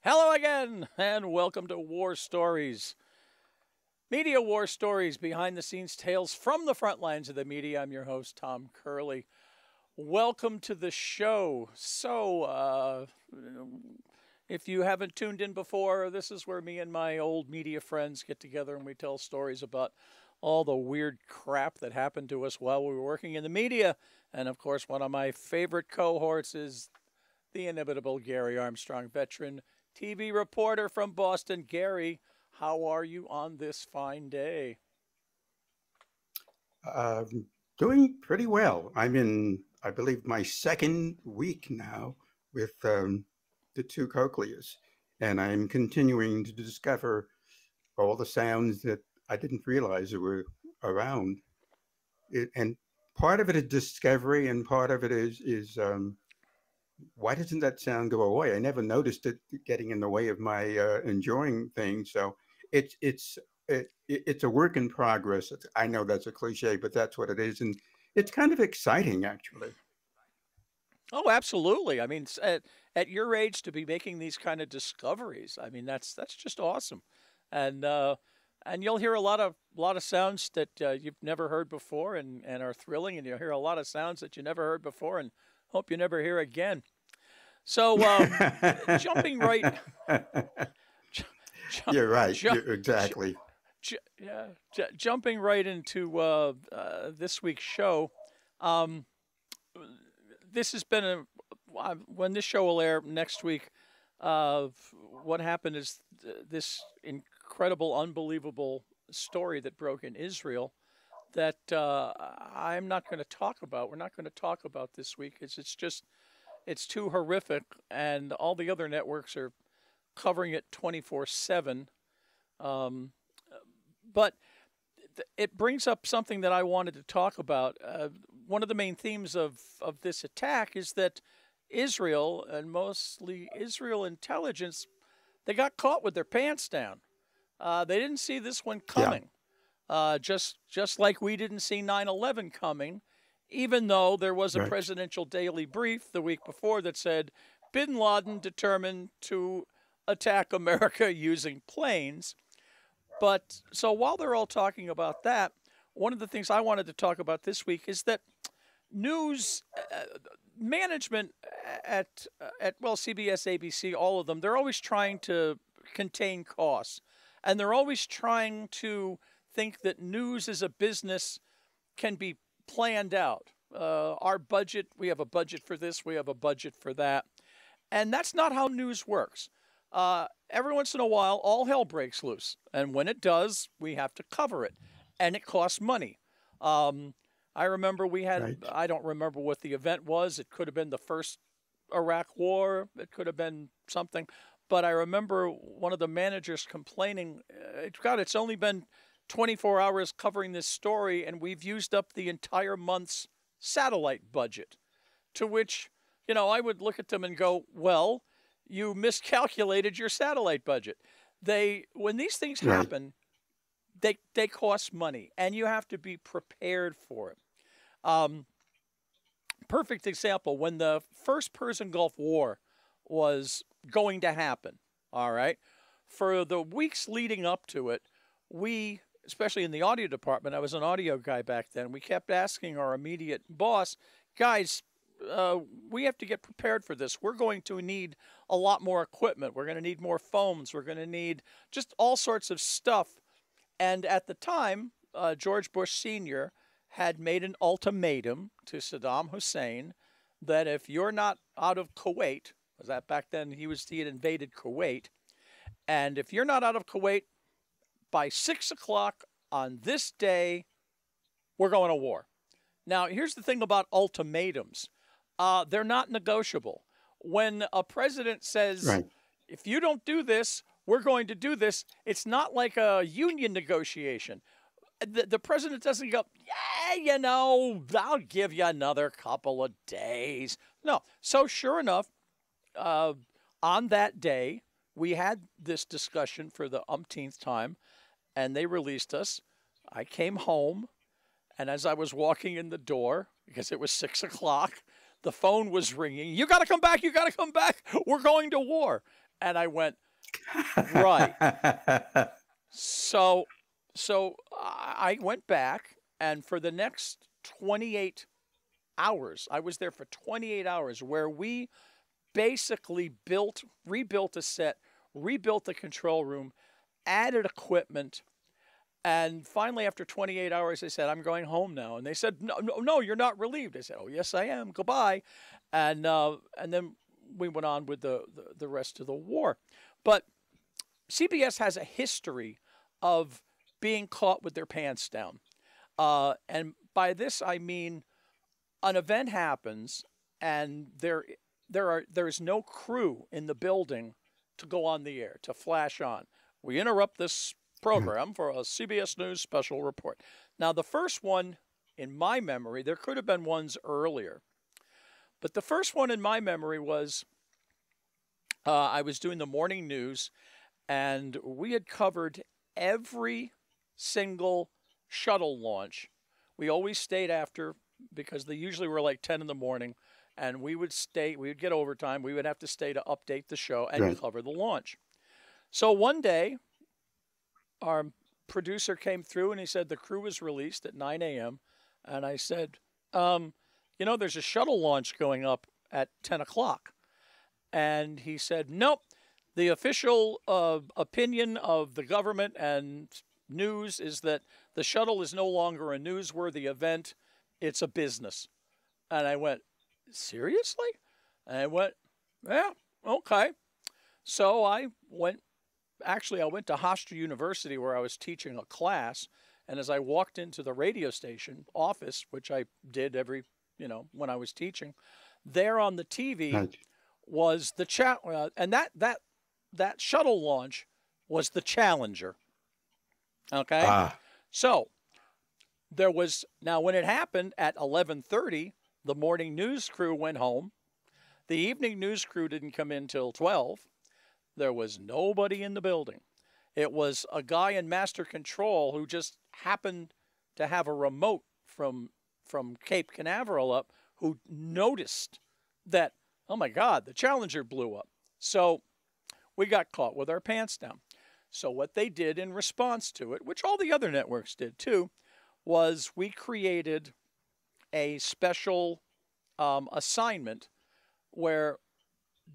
Hello again, and welcome to War Stories. Media War Stories, behind the scenes tales from the front lines of the media. I'm your host, Tom Curley. Welcome to the show. If you haven't tuned in before, this is where me and my old media friends get together and we tell stories about all the weird crap that happened to us while we were working in the media. And of course, one of my favorite cohorts is the inimitable Gary Armstrong, veteran TV reporter from Boston. Gary, how are you on this fine day? Doing pretty well. I'm in, I believe, my second week now with the two cochleas, and I'm continuing to discover all the sounds that I didn't realize were around. And part of it is discovery, and part of it is why doesn't that sound go away? I never noticed it getting in the way of my enjoying things. So it's a work in progress. I know that's a cliche, but that's what it is, and it's kind of exciting, actually. Oh, absolutely. I mean, at your age to be making these kind of discoveries, I mean, that's just awesome. And you'll hear a lot of sounds that you've never heard before and are thrilling, and you'll hear a lot of sounds that you never heard before and hope you never hear again. So, jumping right, ju- You're right. ju- You're exactly. yeah, jumping right into this week's show. Um, this has been when this show will air next week. Uh, what happened is this incredible, unbelievable story that broke in Israel that I'm not going to talk about. We're not going to talk about this week. It's too horrific, and all the other networks are covering it 24/7. Um, but it brings up something that I wanted to talk about. One of the main themes of this attack is that Israel, and mostly Israel intelligence, they got caught with their pants down. They didn't see this one Yeah. coming. Just like we didn't see 9/11 coming, even though there was a Right. presidential daily brief the week before that said Bin Laden determined to attack America using planes. But so while they're all talking about that, one of the things I wanted to talk about this week is that news management at well, CBS, ABC, all of them, they're always trying to contain costs, and they're always trying to think that news as a business can be planned out. Our budget, we have a budget for this, we have a budget for that, and that's not how news works. Every once in a while, all hell breaks loose, and when it does, we have to cover it, and it costs money. Um, I remember we had, Right. I don't remember what the event was. It could have been the first Iraq War, it could have been something. But I remember one of the managers complaining, God, it's only been 24 hours covering this story, and we've used up the entire month's satellite budget. To which, I would look at them and go, well, you miscalculated your satellite budget. When these things Right. happen, they cost money, and you have to be prepared for it. Um, Perfect example, when the first Persian Gulf War was going to happen, all right, for the weeks leading up to it, we, especially in the audio department, I was an audio guy back then, we kept asking our immediate boss, guys, we have to get prepared for this. We're going to need a lot more equipment. We're going to need more phones. We're going to need just all sorts of stuff. And at the time, George Bush Sr. had made an ultimatum to Saddam Hussein that if you're not out of Kuwait, was that back then he had invaded Kuwait, and if you're not out of Kuwait by 6 o'clock on this day, we're going to war. Now, here's the thing about ultimatums. They're not negotiable. When a president says, Right. if you don't do this, we're going to do this, it's not like a union negotiation. The president doesn't go, yeah, I'll give you another couple of days. No. So, sure enough, uh, on that day, we had this discussion for the umpteenth time, and they released us. I came home, and as I was walking in the door, because it was 6 o'clock, the phone was ringing. You got to come back. You got to come back. We're going to war. And I went, right. So, I went back, and for the next 28 hours, I was there for 28 hours, where we basically rebuilt a set, rebuilt the control room, added equipment, and finally, after 28 hours, I said, "I'm going home now." And they said, "No, no, no, you're not relieved." I said, "Oh, yes, I am. Goodbye." And then we went on with the rest of the war. But CBS has a history of being caught with their pants down. And by this, I mean an event happens and there's no crew in the building to go on the air, to flash on. We interrupt this program for a CBS News special report. Now, the first one in my memory, there could have been ones earlier, but the first one in my memory was I was doing the morning news, and we had covered every single shuttle launch. We always stayed after because they usually were like 10 in the morning, and we would get overtime. We would have to stay to update the show and cover the launch. So one day, our producer came through and he said the crew was released at 9 a.m. And I said, there's a shuttle launch going up at 10 o'clock. And he said, nope, the official opinion of the government and news is that the shuttle is no longer a newsworthy event. It's a business. And I went, seriously? And I went, yeah, okay. So I went to Hofstra University where I was teaching a class. And as I walked into the radio station office, which I did when I was teaching, there on the TV was the chat. And that shuttle launch was the Challenger. Okay. So there was, now when it happened at 11:30, the morning news crew went home. The evening news crew didn't come in till 12. There was nobody in the building. It was a guy in master control who just happened to have a remote from Cape Canaveral up, who noticed that, oh my God, the Challenger blew up. So we got caught with our pants down. So what they did in response to it, which all the other networks did too, was we created a special assignment where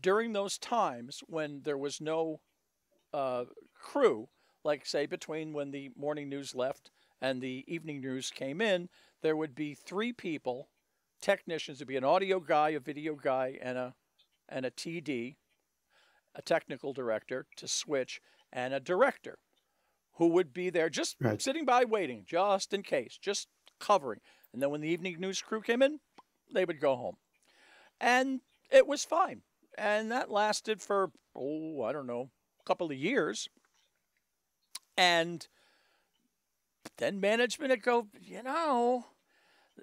during those times when there was no crew, like say between when the morning news left and the evening news came in, there would be 3 people, technicians. There'd be an audio guy, a video guy, and a TD, a technical director to switch, and a director who would be there just sitting by waiting, just in case, just covering. And then when the evening news crew came in, they would go home. And it was fine. And that lasted for, I don't know, a couple of years. And then management would go,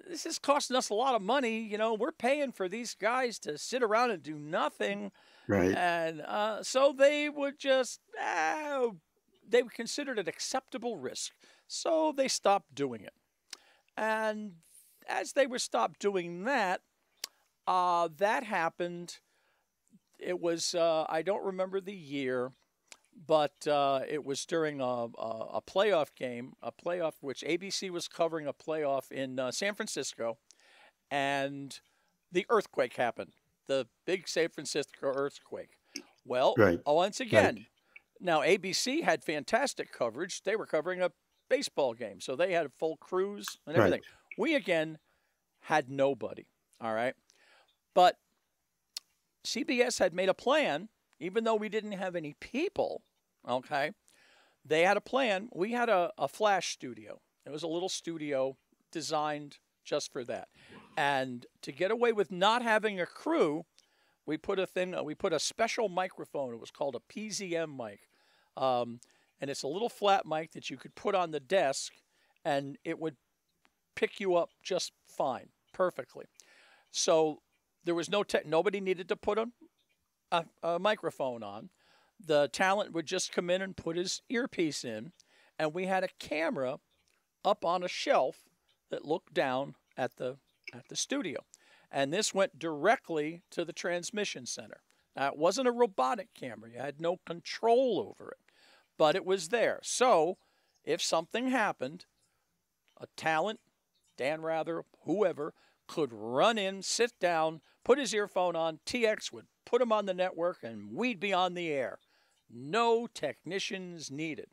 this is costing us a lot of money. We're paying for these guys to sit around and do nothing. Right. And so they would just, they would consider it an acceptable risk. So they stopped doing it. And as they were stopped doing that, that happened. It was, I don't remember the year, but it was during a playoff game, which ABC was covering a playoff in San Francisco, and the earthquake happened, the big San Francisco earthquake. Well, once again, now ABC had fantastic coverage. They were covering a baseball game, so they had full crews and everything. We, again, had nobody, all right? But CBS had made a plan, even though we didn't have any people, okay? They had a plan. We had a flash studio. It was a little studio designed just for that. And to get away with not having a crew, we put a special microphone. It was called a PZM mic. And it's a little flat mic that you could put on the desk, and it would pick you up just fine, perfectly. So there was nobody needed to put a microphone on. The talent would just come in and put his earpiece in, and we had a camera up on a shelf that looked down at the studio. And this went directly to the transmission center. It wasn't a robotic camera. You had no control over it, but it was there. So if something happened, a talent, Dan Rather, whoever, could run in, sit down, put his earphone on, TX would put him on the network, and we'd be on the air. No technicians needed.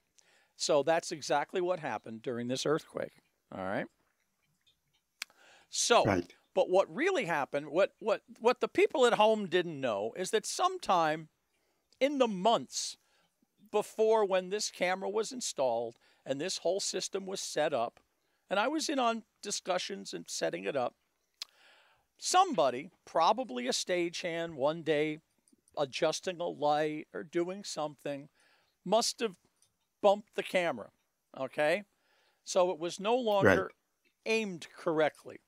So that's exactly what happened during this earthquake. All right. So, Right. but what really happened, what the people at home didn't know is that sometime in the months before when this camera was installed and this whole system was set up, and I was in on discussions and setting it up, somebody, probably a stagehand, one day adjusting a light or doing something, must have bumped the camera, okay? So it was no longer aimed correctly.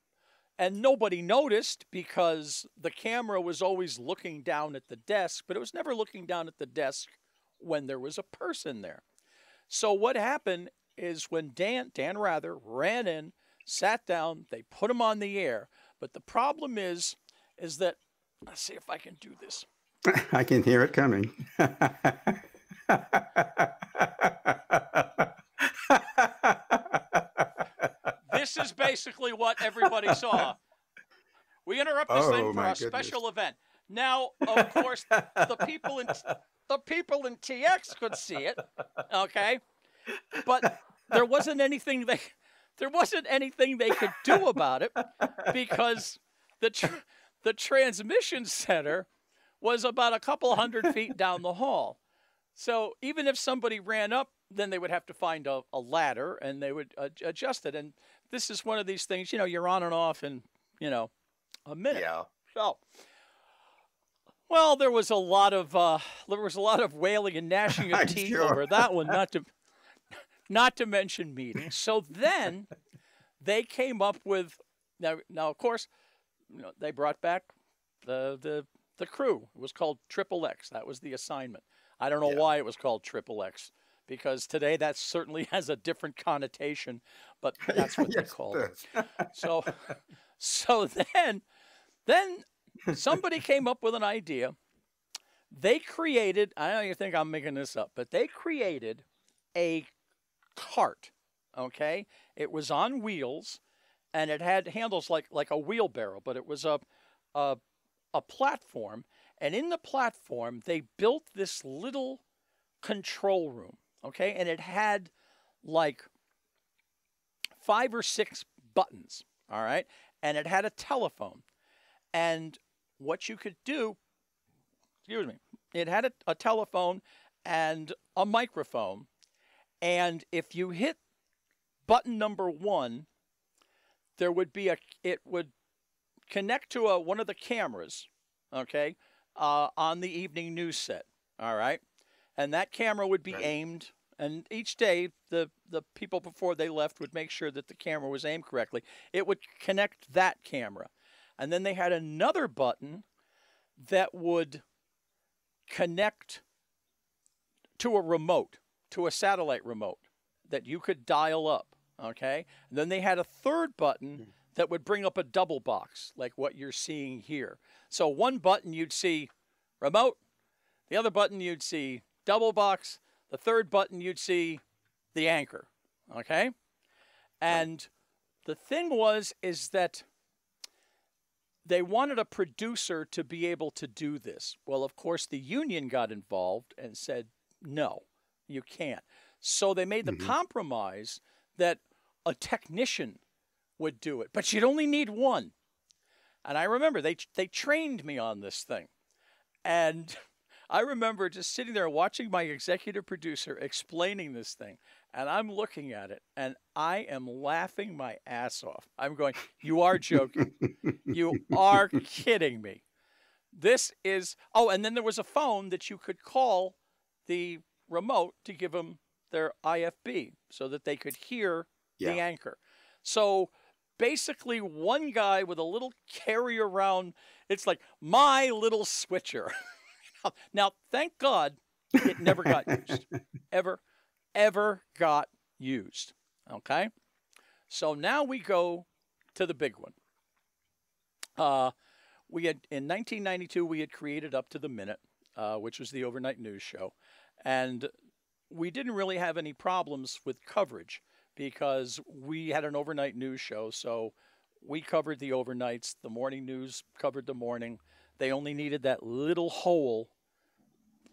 And nobody noticed because the camera was always looking down at the desk, but it was never looking down at the desk when there was a person there. So what happened is when Dan Rather ran in, sat down, they put him on the air. But the problem is that, let's see if I can do this. I can hear it coming. This is basically what everybody saw. We interrupt this thing for a special event. Now, of course, the people in TX could see it, okay? But there wasn't anything they could do about it because the transmission center was about a couple hundred feet down the hall. So even if somebody ran up, then they would have to find a ladder and they would adjust it. And this is one of these things, you're on and off in, a minute. Yeah. So, well, there was a lot of wailing and gnashing of teeth over that one, not to mention meetings. So then they came up with now of course, they brought back the crew. It was called Triple X. That was the assignment. I don't know why it was called Triple X, because today that certainly has a different connotation, but that's what they called it. So then somebody came up with an idea. They created, I know you think I'm making this up, but they created a cart, okay? It was on wheels, and it had handles like a wheelbarrow, but it was a platform. And in the platform, they built this little control room, okay? And it had like 5 or 6 buttons, all right? And it had a telephone. And what you could do, it had a telephone and a microphone. And if you hit button number 1, there would be it would connect to one of the cameras, okay, on the evening news set, all right? And that camera would be aimed, and each day the people before they left would make sure that the camera was aimed correctly. It would connect that camera. And then they had another button that would connect to a remote, to a satellite remote that you could dial up, okay? And then they had a third button that would bring up a double box, like what you're seeing here. So one button you'd see remote, the other button you'd see double box, the third button you'd see the anchor, okay? And the thing is that they wanted a producer to be able to do this. Well, of course, the union got involved and said, no, you can't. So they made the compromise that a technician would do it, but you'd only need one. And I remember they trained me on this thing. And I remember just sitting there watching my executive producer explaining this thing. And I'm looking at it, and I am laughing my ass off. I'm going, you are joking. You are kidding me. This is, and then there was a phone that you could call the remote to give them their IFB so that they could hear the anchor. So basically one guy with a little carry around, it's like my little switcher. Now, thank God it never got used. Ever got used. Okay? So now we go to the big one. we had in 1992 we had created Up to the Minute, which was the overnight news show, and we didn't really have any problems with coverage because we had an overnight news show. So we covered the overnights. The morning news covered the morning. They only needed that little hole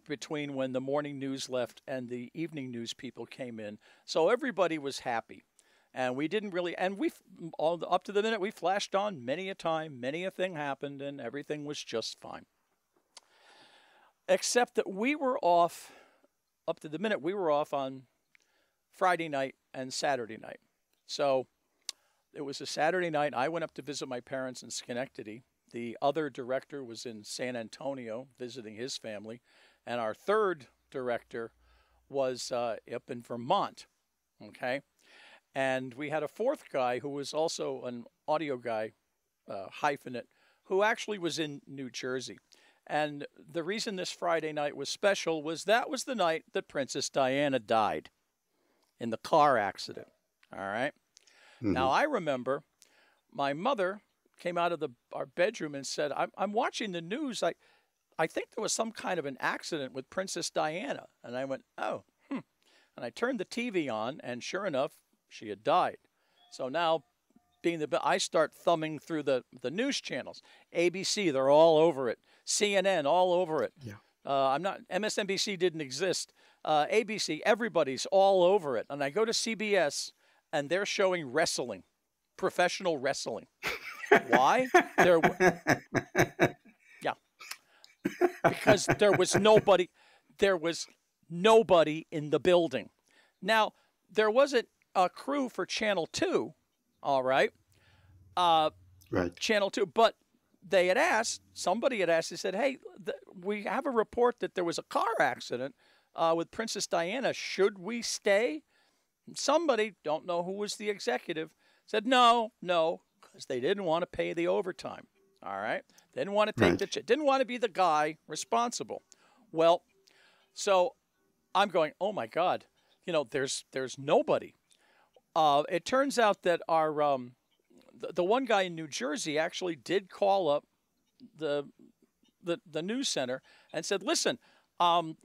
between when the morning news left and the evening news people came in. So everybody was happy. And we didn't really, and we, all Up to the Minute, we flashed on many a time, many a thing happened, and everything was just fine. Except that we were off, Up to the Minute, we were off on Friday night and Saturday night. So it was a Saturday night. I went up to visit my parents in Schenectady. The other director was in San Antonio visiting his family. And our third director was up in Vermont, okay? And we had a fourth guy who was also an audio guy, hyphenate, who actually was in New Jersey. And the reason this Friday night was special was that was the night that Princess Diana died in the car accident, all right? Mm-hmm. Now, I remember my mother came out of our bedroom and said, I'm watching the news. I think there was some kind of an accident with Princess Diana. And I went, oh, And I turned the TV on, and sure enough, she had died. So now, I start thumbing through the news channels. ABC, they're all over it. CNN, all over it. Yeah. MSNBC didn't exist. ABC, everybody's all over it. And I go to CBS, and they're showing wrestling, professional wrestling. Why? Because there was nobody in the building. Now, there wasn't a crew for Channel 2, all right? Right. Channel 2, but somebody had asked, they said, hey, we have a report that there was a car accident with Princess Diana. Should we stay? And somebody, don't know who was the executive, said no, because they didn't want to pay the overtime. All right. Didn't want to take didn't want to be the guy responsible. Well, so I'm going, oh my God, there's nobody. It turns out that our the one guy in New Jersey actually did call up the news center and said, listen, I'm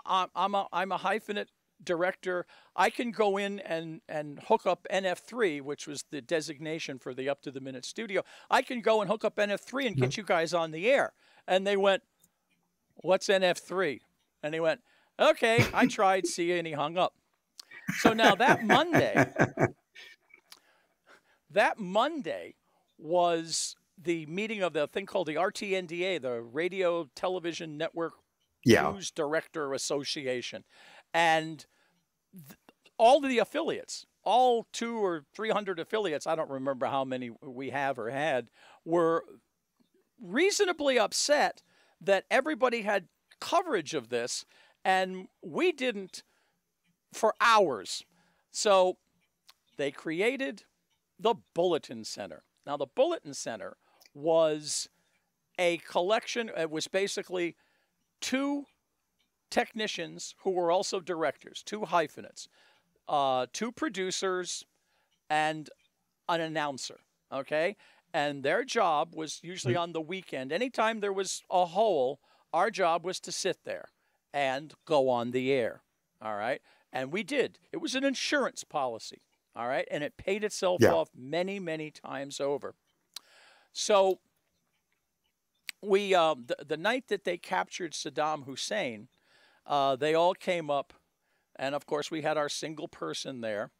a hyphenate director. I can go in and hook up NF3, which was the designation for the Up to the Minute studio. I can go and hook up NF3 and get you guys on the air. And they went, what's NF3? And he went, okay, I tried, see you, and he hung up. So now that Monday was the meeting of the thing called the RTNDA, the Radio Television Network News Director Association. And all of the affiliates, all 200 or 300 affiliates, I don't remember how many we have or had, were reasonably upset that everybody had coverage of this and we didn't for hours. So they created the Bulletin Center. Now, the Bulletin Center was a collection. It was basically 2 technicians who were also directors, 2 hyphenates, 2 producers, and an announcer, okay? And their job was usually on the weekend. Anytime there was a hole, our job was to sit there and go on the air, all right? And we did. It was an insurance policy, all right? And it paid itself off many, many times over. So we, the night that they captured Saddam Hussein, they all came up, and of course we had our single person there.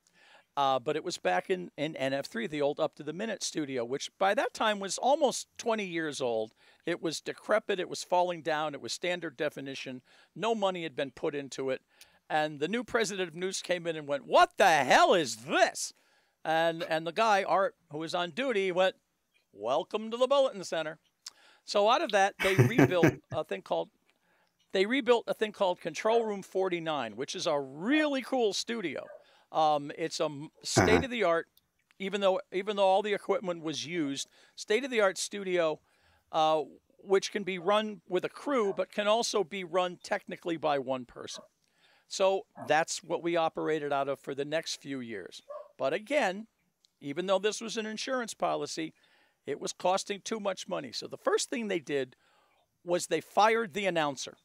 But it was back in NF3, the old Up to the Minute studio, which by that time was almost 20 years old. It was decrepit. It was falling down. It was standard definition. No money had been put into it. And the new president of news came in and went, what the hell is this? And the guy, Art, who was on duty, went, welcome to the Bulletin Center. So out of that, they rebuilt a thing called Control Room 49, which is a really cool studio. It's a state-of-the-art, even though all the equipment was used, state-of-the-art studio, which can be run with a crew, but can also be run technically by one person. So that's what we operated out of for the next few years. But again, even though this was an insurance policy, It was costing too much money. So the first thing they did was they fired the announcer.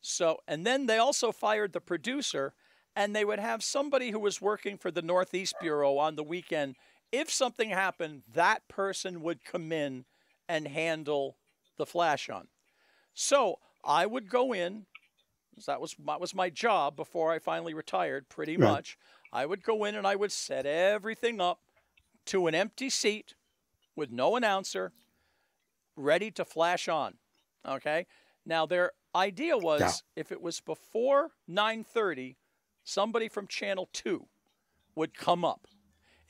So, and then they also fired the producer, and they would have somebody who was working for the Northeast Bureau on the weekend. If something happened, that person would come in and handle the flash on. So I would go in. That was my job before I finally retired, pretty Right. much. I would go in and I would set everything up to an empty seat with no announcer, ready to flash on. Okay? Now, their idea was Yeah. if it was before 9:30, somebody from Channel 2 would come up.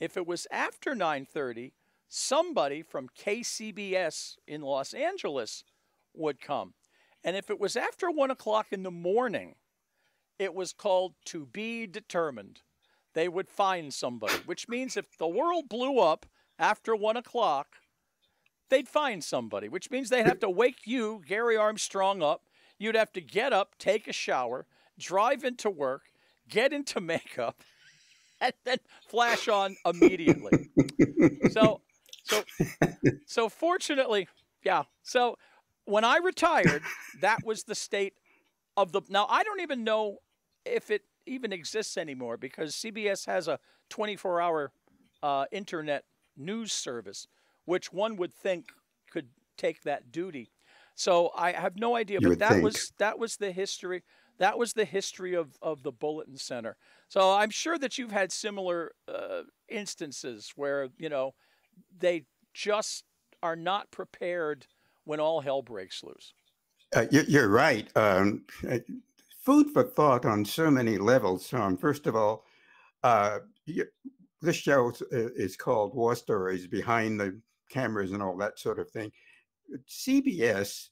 If it was after 9:30, somebody from KCBS in Los Angeles would come. And if it was after 1 o'clock in the morning, it was called to be determined. They would find somebody, which means if the world blew up after 1 o'clock, they'd find somebody, which means they'd have to wake you, Gary Armstrong, up. You'd have to get up, take a shower, drive into work, get into makeup, and then flash on immediately. So fortunately, yeah. So when I retired, that was the state of the. Now I don't even know if it even exists anymore because CBS has a 24-hour internet news service, which one would think could take that duty. So I have no idea, You but would that think. was the history. That was the history of the Bulletin Center. So I'm sure that you've had similar instances where they just are not prepared when all hell breaks loose. You're right. Food for thought on so many levels, Tom. First of all, uh, y- this show is called War Stories, Behind the Cameras and all that sort of thing. CBS,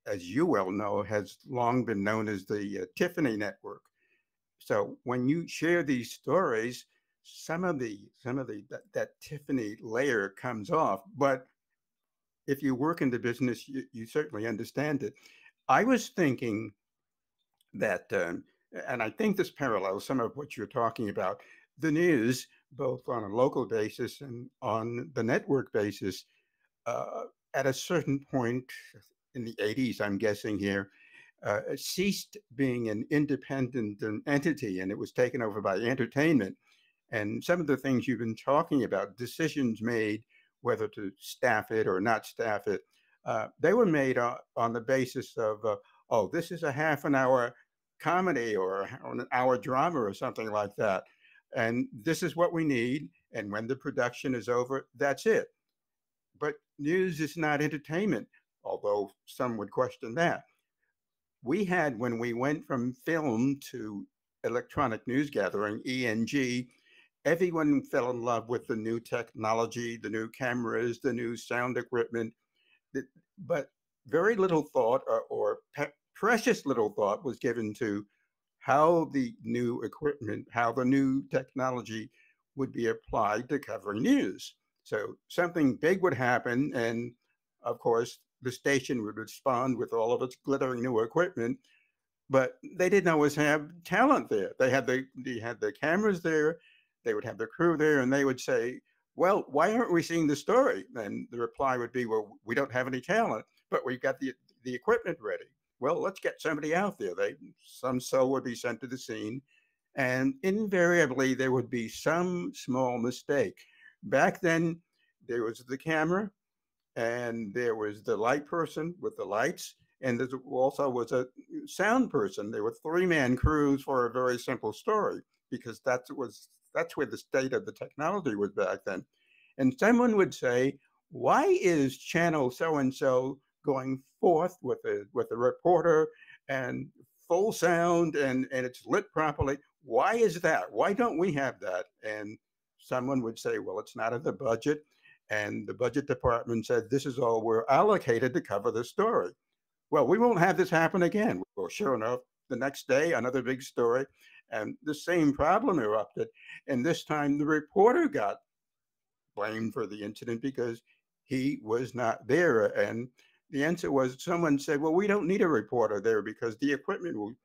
as you well know, has long been known as the Tiffany Network. So when you share these stories, some of that Tiffany layer comes off. But if you work in the business, you certainly understand it. I was thinking that, and I think this parallels some of what you're talking about. The news, both on a local basis and on the network basis, uh, at a certain point in the 80s, I'm guessing here, ceased being an independent entity and it was taken over by entertainment. And some of the things you've been talking about, decisions made whether to staff it or not staff it, they were made on the basis of, oh, this is a half an hour comedy or an hour drama or something like that. And this is what we need. And when the production is over, that's it. But news is not entertainment, although some would question that. We had, when we went from film to electronic news gathering, ENG, everyone fell in love with the new technology, the new cameras, the new sound equipment. But very little thought or precious little thought was given to how the new equipment, how the new technology would be applied to covering news. So something big would happen, and of course, the station would respond with all of its glittering new equipment, but they didn't always have talent there. They had the cameras there, they would have the crew there, and they would say, "Well, why aren't we seeing the story?" And the reply would be, "Well, we don't have any talent, but we've got the equipment ready. Well, let's get somebody out there." Some soul would be sent to the scene, and invariably there would be some small mistake. Back then, there was the camera, and there was the light person with the lights, and there also was a sound person. There were three-man crews for a very simple story because that's where the state of the technology was back then. And someone would say, "Why is channel so and so going forth with a reporter and full sound and it's lit properly? Why is that? Why don't we have that?" And someone would say, "Well, it's not in the budget." And the budget department said, "This is all we're allocated to cover the story." Well, we won't have this happen again. Well, sure enough, the next day, another big story, and the same problem erupted. And this time, the reporter got blamed for the incident because he was not there. And the answer was, someone said, "Well, we don't need a reporter there because the equipment will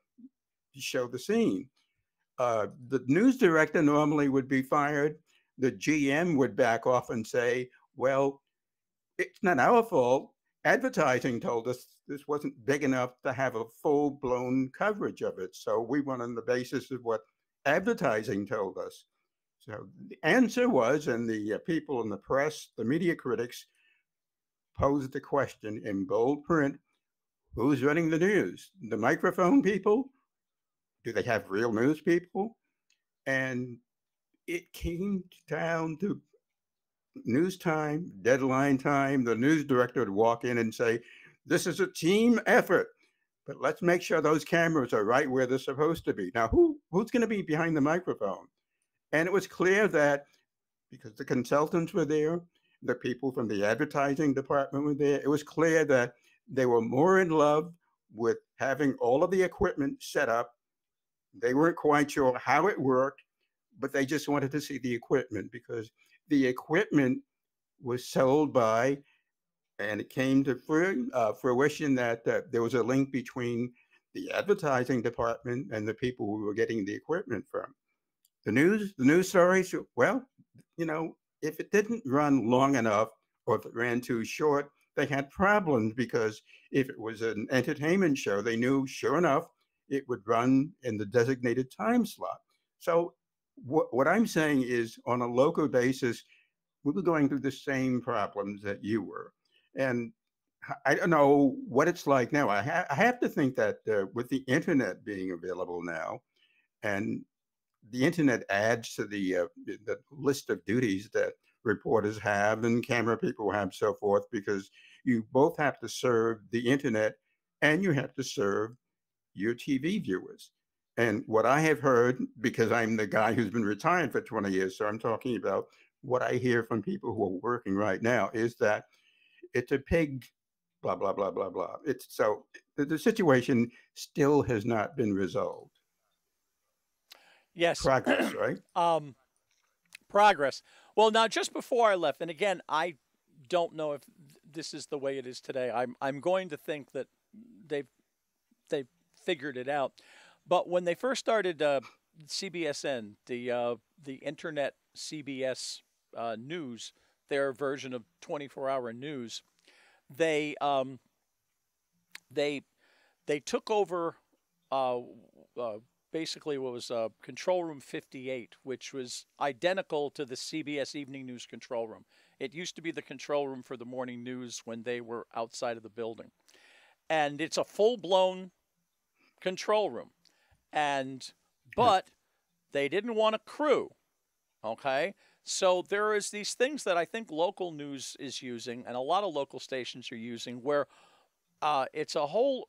show the scene." The news director normally would be fired. The GM would back off and say, "Well, it's not our fault. Advertising told us this wasn't big enough to have a full blown coverage of it. So we went on the basis of what advertising told us. So the answer was, and the people in the press, the media critics, posed the question in bold print: who's running the news? The microphone people? Do they have real news people? And it came down to news time, deadline time. The news director would walk in and say, "This is a team effort, but let's make sure those cameras are right where they're supposed to be." Now, who's going to be behind the microphone? And it was clear that because the consultants were there, the people from the advertising department were there, it was clear that they were more in love with having all of the equipment set up. They weren't quite sure how it worked, but they just wanted to see the equipment because the equipment was sold by, and it came to fruition that there was a link between the advertising department and the people who were getting the equipment from. The news stories, well, if it didn't run long enough or if it ran too short, they had problems because if it was an entertainment show, they knew sure enough it would run in the designated time slot. So what I'm saying is on a local basis, we were going through the same problems that you were. And I don't know what it's like now. I have to think that with the internet being available now, and the internet adds to the list of duties that reporters have and camera people have, so forth, because you both have to serve the internet and you have to serve your TV viewers. And what I have heard, because I'm the guy who's been retired for 20 years, so I'm talking about what I hear from people who are working right now, is that it's a pig, blah, blah, blah, blah, blah. It's so the situation still has not been resolved. Yes. Progress, right? Progress. Well, now just before I left, and again, I don't know if this is the way it is today. I'm going to think that they've figured it out. But when they first started CBSN, the internet CBS news, their version of 24-hour news, they took over basically what was Control Room 58, which was identical to the CBS Evening News control room. It used to be the control room for the morning news when they were outside of the building. And it's a full-blown control room. But they didn't want a crew, okay? So there is these things that I think local news is using, and a lot of local stations are using, where it's a whole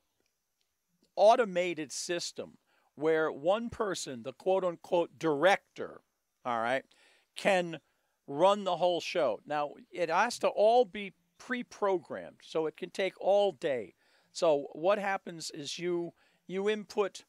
automated system where one person, the quote-unquote director, all right, can run the whole show. Now, it has to all be pre-programmed, so it can take all day. So what happens is you input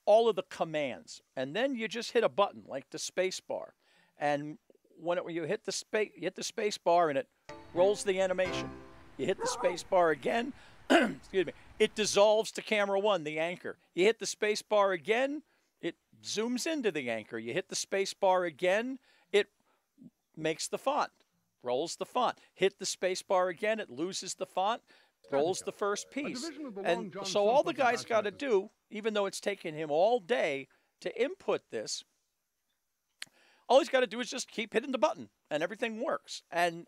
all of the commands, and then you just hit a button like the space bar, and when you hit the space bar and it rolls the animation. You hit the space bar again, excuse me, it dissolves to camera one, the anchor. You hit the space bar again, it zooms into the anchor. You hit the space bar again, it makes the font, rolls the font. Hit the space bar again, it loses the font, rolls the first piece. And so all the guy's got to do, even though it's taken him all day to input this, all he's got to do is just keep hitting the button and everything works. And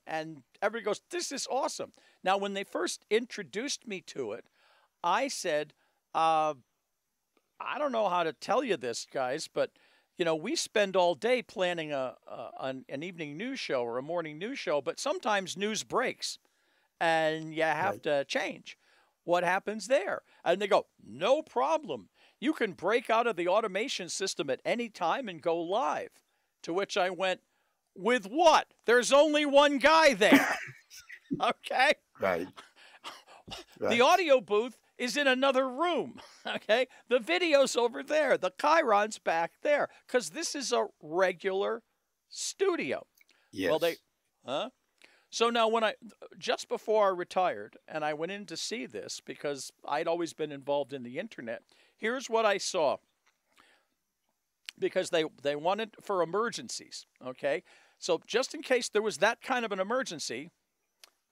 everybody goes, this is awesome. Now, when they first introduced me to it, I said, I don't know how to tell you this, guys, but, we spend all day planning an evening news show or a morning news show, but sometimes news breaks and you have to change. What happens there? And they go, no problem. You can break out of the automation system at any time and go live. To which I went, with what? There's only one guy there. Okay? Right. The audio booth is in another room. Okay? The video's over there. The Chiron's back there. Because this is a regular studio. Yes. Well, So now just before I retired, and I went in to see this because I'd always been involved in the internet, here's what I saw. Because they wanted for emergencies, okay? So just in case there was that kind of an emergency,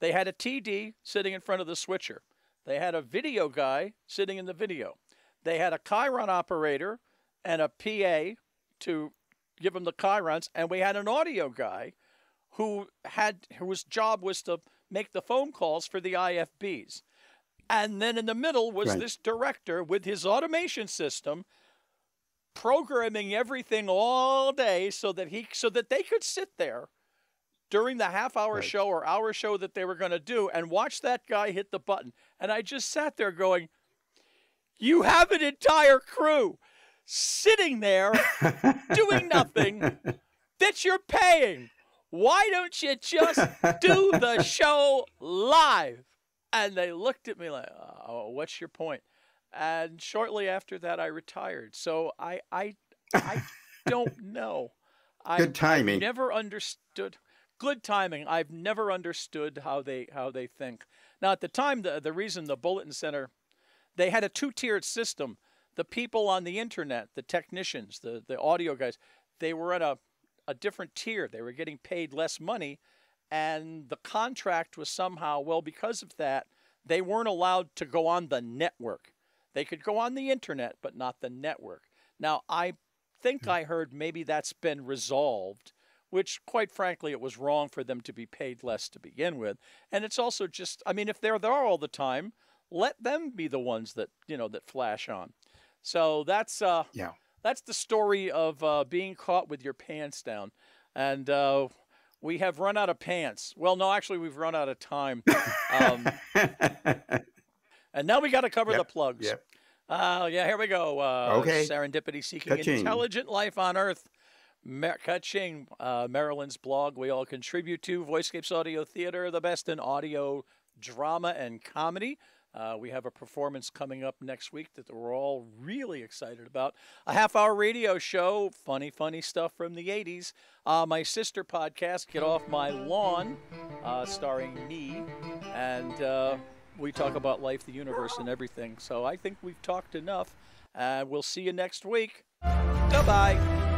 They had a TD sitting in front of the switcher. They had a video guy sitting in the video. They had a Chiron operator and a PA to give them the Chirons, and we had an audio guy whose job was to make the phone calls for the IFBs. And then in the middle was this director with his automation system programming everything all day so that they could sit there during the half-hour show or hour show that they were going to do and watch that guy hit the button. And I just sat there going, you have an entire crew sitting there doing nothing that you're paying. Why don't you just do the show live? And they looked at me like, oh, what's your point? And shortly after that, I retired. So I don't know. Good timing. I've never understood. Good timing. I've never understood how they think. Now, at the time, the reason the Bulletin Center, they had a two-tiered system. The people on the internet, the technicians, the audio guys, they were at a different tier. They were getting paid less money, and the contract was somehow, well, because of that, they weren't allowed to go on the network. They could go on the internet, but not the network. Now, I think I heard maybe that's been resolved, which, quite frankly, it was wrong for them to be paid less to begin with. And it's also just, I mean, if they're there all the time, let them be the ones that, that flash on. So that's the story of being caught with your pants down. And we have run out of pants. Well, no, actually, we've run out of time. And now we got to cover the plugs. Yep. Here we go. Okay. Serendipity Seeking Ka-ching. Intelligent Life on Earth. Ka-ching, Marilyn's blog we all contribute to. Voicescapes Audio Theater, the best in audio, drama, and comedy. We have a performance coming up next week that we're all really excited about. A half-hour radio show, funny stuff from the 80s. My sister podcast, Get Off My Lawn, starring me. And we talk about life, the universe, and everything. So I think we've talked enough. We'll see you next week. Goodbye.